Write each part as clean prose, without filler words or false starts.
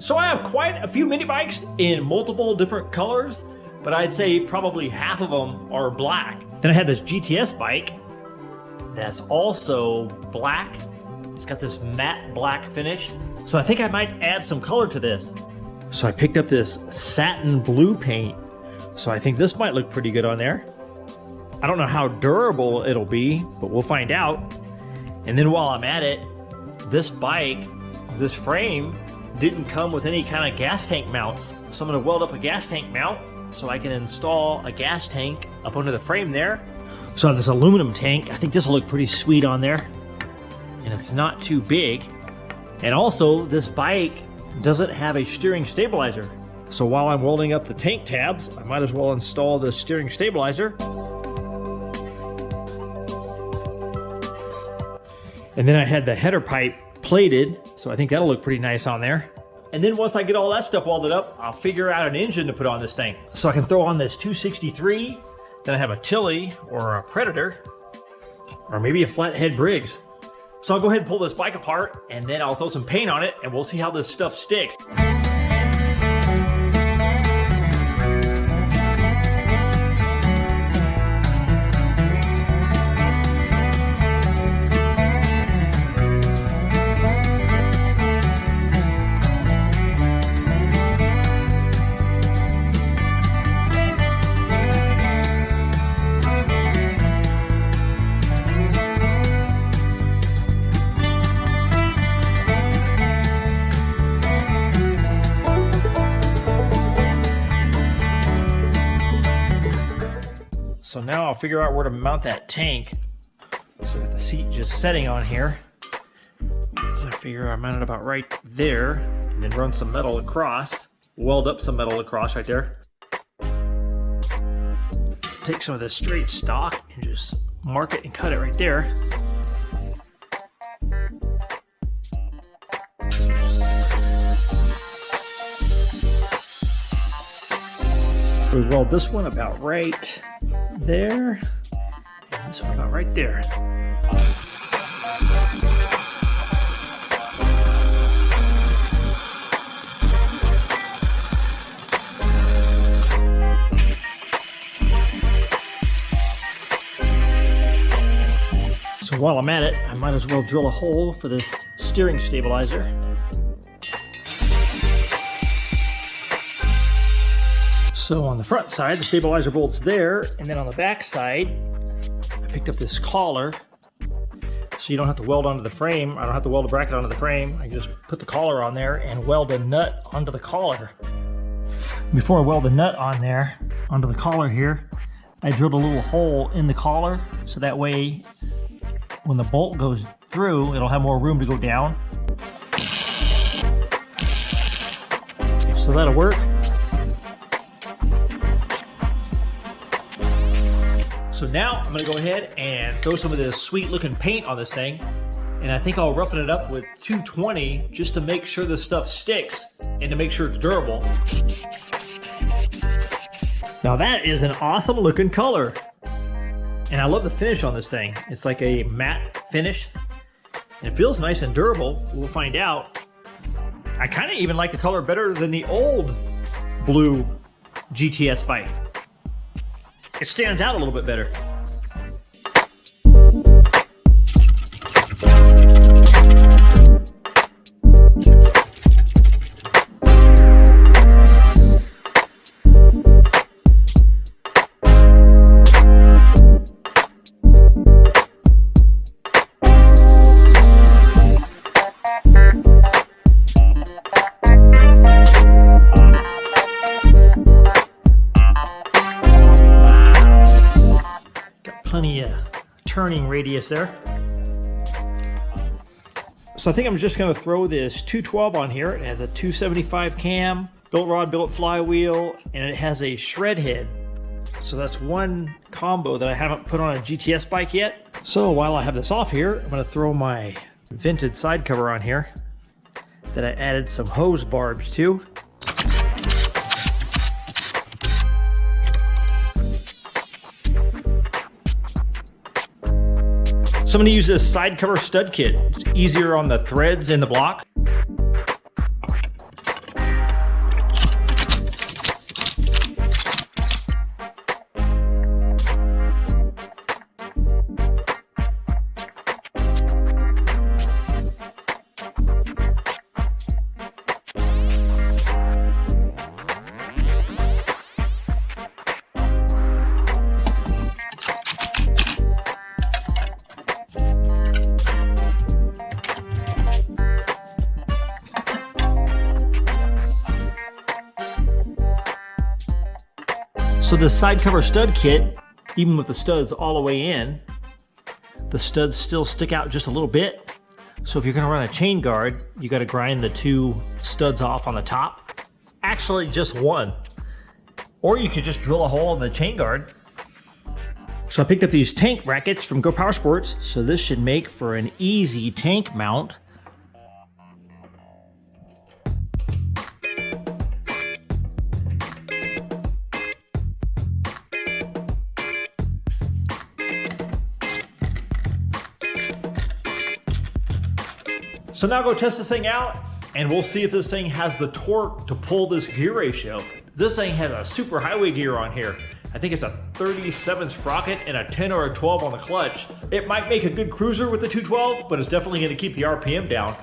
So I have quite a few mini bikes in multiple different colors, but I'd say probably half of them are black. Then I had this GTS bike that's also black. It's got this matte black finish. So I think I might add some color to this. So I picked up this satin blue paint. So I think this might look pretty good on there. I don't know how durable it'll be, but we'll find out. And then while I'm at it, this bike, this frame, didn't come with any kind of gas tank mounts. So I'm gonna weld up a gas tank mount so I can install a gas tank up under the frame there. So I have this aluminum tank. I think this will look pretty sweet on there. And it's not too big. And also, this bike doesn't have a steering stabilizer. So while I'm welding up the tank tabs, I might as well install the steering stabilizer. And then I had the header pipe plated, so I think that'll look pretty nice on there. And then once I get all that stuff welded up, I'll figure out an engine to put on this thing. So I can throw on this 263, then I have a Tilly or a Predator, or maybe a flathead Briggs. So I'll go ahead and pull this bike apart, and then I'll throw some paint on it, and we'll see how this stuff sticks. So now I'll figure out where to mount that tank. So I got the seat just setting on here. So I figure I mount it about right there, and then run some metal across, weld up some metal across right there. Take some of this straight stock and just mark it and cut it right there. We weld this one about right there, and this one about right there. So while I'm at it, I might as well drill a hole for this steering stabilizer. So on the front side, the stabilizer bolt's there, and then on the back side, I picked up this collar, so you don't have to weld onto the frame. I don't have to weld a bracket onto the frame. I can just put the collar on there and weld a nut onto the collar. Before I weld the nut on there, onto the collar here, I drilled a little hole in the collar, so that way, when the bolt goes through, it'll have more room to go down. So that'll work. So now I'm gonna go ahead and throw some of this sweet looking paint on this thing. And I think I'll roughen it up with 220 just to make sure this stuff sticks and to make sure it's durable. Now that is an awesome looking color. And I love the finish on this thing. It's like a matte finish. And it feels nice and durable. We'll find out. I kind of even like the color better than the old blue GTS bike. It stands out a little bit better. Plenty of turning radius there. So I think I'm just going to throw this 212 on here. It has a 275 cam, billet rod, billet flywheel, and it has a shred head. So that's one combo that I haven't put on a GTS bike yet. So while I have this off here, I'm going to throw my vented side cover on here that I added some hose barbs to. So I'm going to use this side cover stud kit. It's easier on the threads in the block. So this side cover stud kit, even with the studs all the way in, the studs still stick out just a little bit. So if you're gonna run a chain guard, you gotta grind the 2 studs off on the top. Actually, just one. Or you could just drill a hole in the chain guard. So I picked up these tank brackets from Go Power Sports, so this should make for an easy tank mount. So now go test this thing out, and we'll see if this thing has the torque to pull this gear ratio. This thing has a super highway gear on here. I think it's a 37 sprocket and a 10 or a 12 on the clutch. It might make a good cruiser with the 212, but it's definitely gonna keep the RPM down.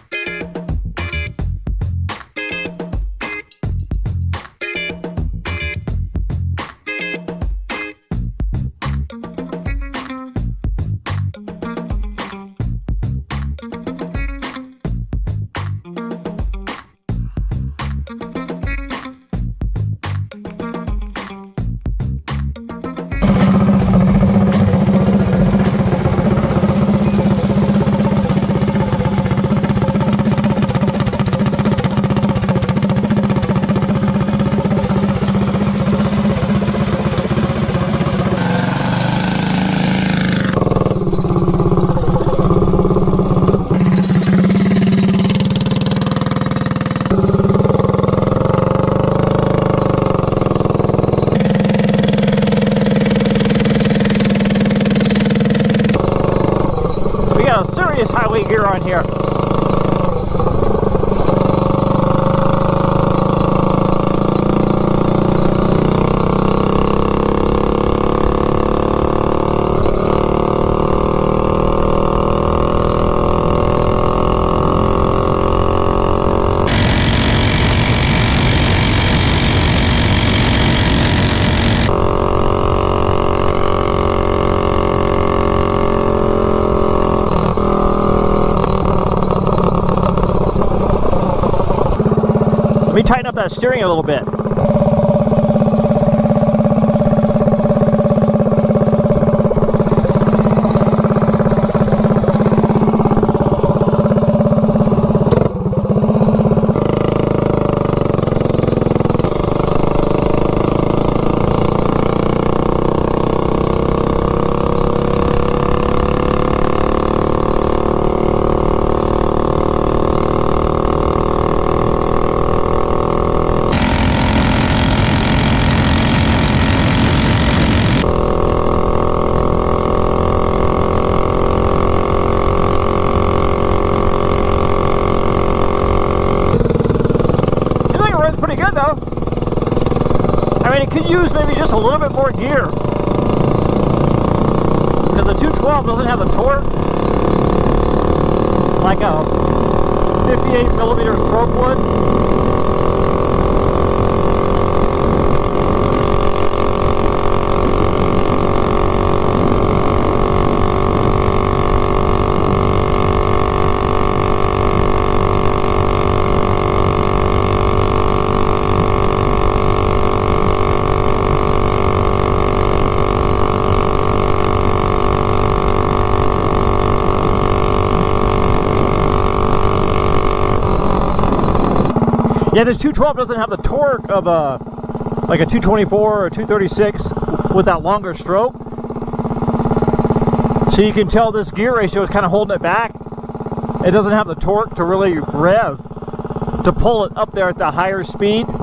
Highway gear on here. Let me tighten up that steering a little bit. Could use maybe just a little bit more gear because the 212 doesn't have the torque like a 58 millimeter stroke would. Yeah, this 212 doesn't have the torque of like a 224 or 236 with that longer stroke. So you can tell this gear ratio is kind of holding it back. It doesn't have the torque to really rev to pull it up there at the higher speeds.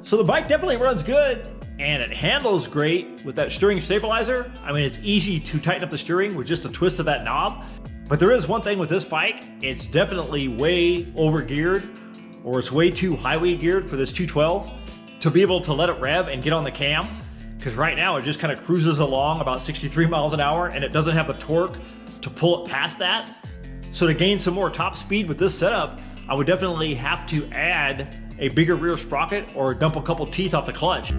So the bike definitely runs good, and it handles great with that steering stabilizer. I mean, it's easy to tighten up the steering with just a twist of that knob. But there is one thing with this bike, it's definitely way over geared, or it's way too highway geared for this 212 to be able to let it rev and get on the cam. Because right now it just kind of cruises along about 63 miles an hour and it doesn't have the torque to pull it past that. So to gain some more top speed with this setup, I would definitely have to add a bigger rear sprocket or dump a couple teeth off the clutch.